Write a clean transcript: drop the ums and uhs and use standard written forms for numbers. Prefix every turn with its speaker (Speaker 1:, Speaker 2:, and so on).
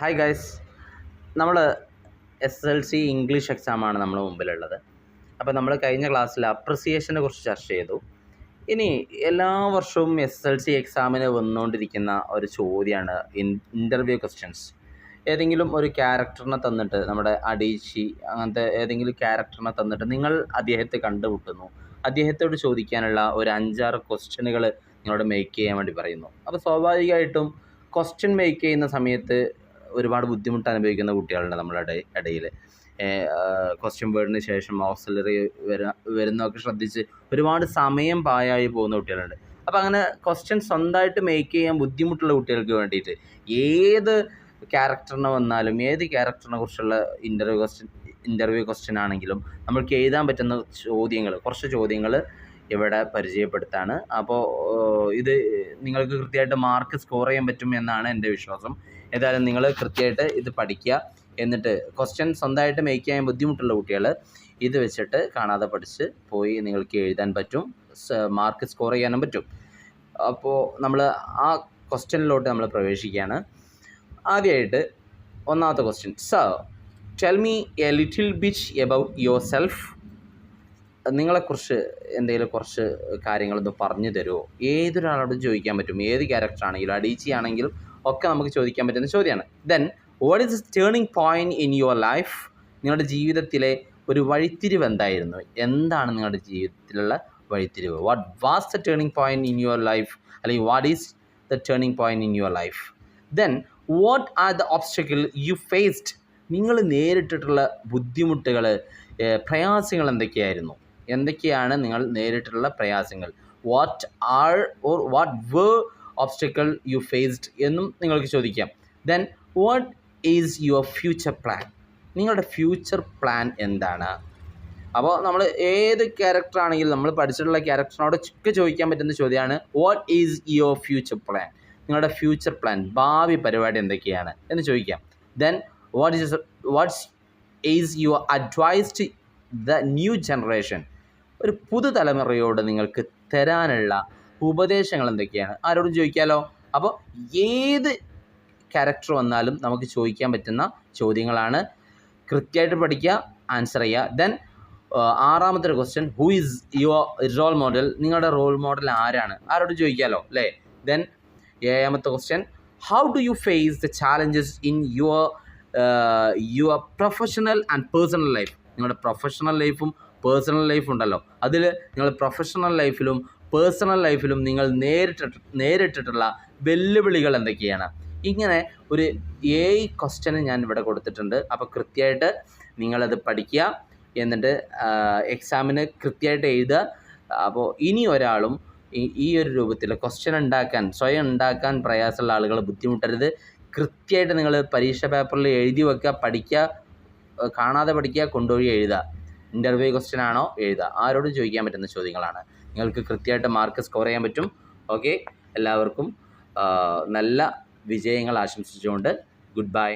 Speaker 1: Hi guys, നമ്മൾ SSLC English എക്സാമാണ് നമ്മുടെ മുമ്പിലുള്ളത്. അപ്പോൾ നമ്മൾ കഴിഞ്ഞ ക്ലാസ്സിൽ അപ്രിസിയേഷനെ കുറിച്ച് ചർച്ച ചെയ്തു. ഇനി എല്ലാ വർഷവും SSLC എക്സാമിന് വന്നുകൊണ്ടിരിക്കുന്ന ഒരു ചോദ്യമാണ് ഇൻ്റർവ്യൂ ക്വസ്റ്റ്യൻസ്. ഏതെങ്കിലും ഒരു ക്യാരക്ടറിനെ തന്നിട്ട്, നമ്മുടെ അടീച്ചി അങ്ങനത്തെ ഏതെങ്കിലും ക്യാരക്ടറിനെ തന്നിട്ട് നിങ്ങൾ അദ്ദേഹത്തെ കണ്ടുമുട്ടുന്നു, അദ്ദേഹത്തോട് ചോദിക്കാനുള്ള ഒരു 5-6 ക്വസ്റ്റ്യനുകൾ നിങ്ങളോട് മേക്ക് ചെയ്യാൻ വേണ്ടി പറയുന്നു. അപ്പോൾ സ്വാഭാവികമായിട്ടും ക്വസ്റ്റ്യൻ മേക്ക് ചെയ്യുന്ന സമയത്ത് ഒരുപാട് ബുദ്ധിമുട്ട് അനുഭവിക്കുന്ന കുട്ടികളുണ്ട് നമ്മളുടെ ഇടയിൽ. ക്വസ്റ്റ്യൻ വേർഡിന് ശേഷം ഓക്സിലറി വരുന്നതൊക്കെ ശ്രദ്ധിച്ച് ഒരുപാട് സമയം പാഴായി പോകുന്ന കുട്ടികളുണ്ട്. അപ്പോൾ അങ്ങനെ ക്വസ്റ്റ്യൻ സ്വന്തമായിട്ട് മേക്ക് ചെയ്യാൻ ബുദ്ധിമുട്ടുള്ള കുട്ടികൾക്ക് വേണ്ടിയിട്ട് ഏത് ക്യാരക്ടറിനെ വന്നാലും, ഏത് ക്യാരക്ടറിനെ കുറിച്ചുള്ള ഇൻ്റർവ്യൂ ക്വസ്റ്റ്യൻ ആണെങ്കിലും നമ്മൾക്ക് എഴുതാൻ പറ്റുന്ന കുറച്ച് ചോദ്യങ്ങൾ ഇവിടെ പരിചയപ്പെടുത്താണ്. അപ്പോൾ ഇത് നിങ്ങൾക്ക് കൃത്യമായിട്ട് മാർക്ക് സ്കോർ ചെയ്യാൻ പറ്റും എന്നാണ് എൻ്റെ വിശ്വാസം. ഏതായാലും നിങ്ങൾ കൃത്യമായിട്ട് ഇത് പഠിക്കുക. എന്നിട്ട് ക്വസ്റ്റ്യൻ സ്വന്തമായിട്ട് മേക്ക് ചെയ്യാൻ ബുദ്ധിമുട്ടുള്ള കുട്ടികൾ ഇത് വെച്ചിട്ട് കാണാതെ പഠിച്ച് പോയി നിങ്ങൾക്ക് എഴുതാൻ പറ്റും, മാർക്ക് സ്കോർ ചെയ്യാനും പറ്റും. അപ്പോൾ നമ്മൾ ആ ക്വസ്റ്റ്യനിലോട്ട് നമ്മൾ പ്രവേശിക്കുകയാണ്. ആദ്യമായിട്ട് ഒന്നാമത്തെ question: sir, tell me A little bit about your self. നിങ്ങളെക്കുറിച്ച് എന്തെങ്കിലും കുറച്ച് കാര്യങ്ങളൊന്ന് പറഞ്ഞു തരുമോ? ഏതൊരാളോടും ചോദിക്കാൻ പറ്റും, ഏത് ക്യാരക്ടറാണെങ്കിലും, അടീച്ചി ആണെങ്കിലും ഒക്കെ നമുക്ക് ചോദിക്കാൻ പറ്റുന്ന ചോദ്യമാണ്. Then, what is the turning point in your life? നിങ്ങളുടെ ജീവിതത്തിലെ ഒരു വഴിത്തിരിവ് എന്തായിരുന്നു? എന്താണ് നിങ്ങളുടെ ജീവിതത്തിലുള്ള വഴിത്തിരിവ്? What was the turning point in your life, അല്ലെങ്കിൽ what is the turning point in your life? Then, what are the obstacle you faced? നിങ്ങൾ നേരിട്ടിട്ടുള്ള ബുദ്ധിമുട്ടുകൾ, പ്രയാസങ്ങൾ എന്തൊക്കെയാണ് നിങ്ങൾ നേരിട്ടുള്ള പ്രയാസങ്ങൾ? What are or what were obstacle you faced എന്നും നിങ്ങൾക്ക് ചോദിക്കാം. Then, what is your future plan? നിങ്ങളുടെ ഫ്യൂച്ചർ പ്ലാൻ എന്താണ്? അപ്പോൾ നമ്മൾ ഏത് ക്യാരക്ടറാണെങ്കിലും, നമ്മൾ പഠിച്ചിട്ടുള്ള ക്യാരക്ടറിനോട് ഒക്കെ ചോദിക്കാൻ പറ്റുന്ന ചോദ്യമാണ് what is your future plan? നിങ്ങളുടെ ഫ്യൂച്ചർ പ്ലാൻ, ഭാവി പരിപാടി എന്തൊക്കെയാണ് എന്ന് ചോദിക്കാം. Then, what's is your advice to the new generation? ഒരു പുതുതലമുറയോട് നിങ്ങൾക്ക് തരാനുള്ള ഉപദേശങ്ങൾ എന്തൊക്കെയാണ്? ആരോടും ചോദിക്കാമല്ലോ. അപ്പോൾ ഏത് ക്യാരക്ടർ വന്നാലും നമുക്ക് ചോദിക്കാൻ പറ്റുന്ന ചോദ്യങ്ങളാണ്. കൃത്യമായിട്ട് പഠിക്കുക, ആൻസർ ചെയ്യുക. ദെൻ, ആറാമത്തെ ഒരു question: who is your role model? നിങ്ങളുടെ റോൾ മോഡൽ ആരാണ്? ആരോടും ചോദിക്കാമല്ലോ അല്ലേ. ദെൻ, ഏഴാമത്തെ question: how do you face the challenges in your professional and personal life? നിങ്ങളുടെ പ്രൊഫഷണൽ ലൈഫും പേഴ്സണൽ ലൈഫും ഉണ്ടല്ലോ, അതിൽ നിങ്ങൾ പ്രൊഫഷണൽ ലൈഫിലും പേഴ്സണൽ ലൈഫിലും നിങ്ങൾ നേരിട്ടിട്ടുള്ള വെല്ലുവിളികൾ എന്തൊക്കെയാണ്? ഇങ്ങനെ ഒരു 7 ക്വസ്റ്റ്യൻ ഞാൻ ഇവിടെ കൊടുത്തിട്ടുണ്ട്. അപ്പോൾ കൃത്യമായിട്ട് നിങ്ങളത് പഠിക്കുക, എന്നിട്ട് എക്സാമിന് കൃത്യമായിട്ട് എഴുതുക. അപ്പോൾ ഇനി ഒരാളും ഈ ഒരു രൂപത്തിൽ ക്വസ്റ്റ്യൻ സ്വയം ഉണ്ടാക്കാൻ പ്രയാസമുള്ള ആളുകൾ ബുദ്ധിമുട്ടരുത്. കൃത്യമായിട്ട് നിങ്ങൾ പരീക്ഷ പേപ്പറിൽ എഴുതി വെക്കുക, പഠിക്കുക, കാണാതെ പഠിക്കുക, കൊണ്ടുപോയി എഴുതുക. ഇൻ്റർവ്യൂ ക്വസ്റ്റ്യൻ ആണോ എഴുതുക. ആരോടും ചോദിക്കാൻ പറ്റുന്ന ചോദ്യങ്ങളാണ്. നിങ്ങൾക്ക് കൃത്യമായിട്ട് മാർക്ക് സ്കോർ ചെയ്യാൻ പറ്റും. ഓക്കെ, എല്ലാവർക്കും നല്ല വിജയങ്ങൾ ആശംസിച്ചുകൊണ്ട് ഗുഡ് ബൈ.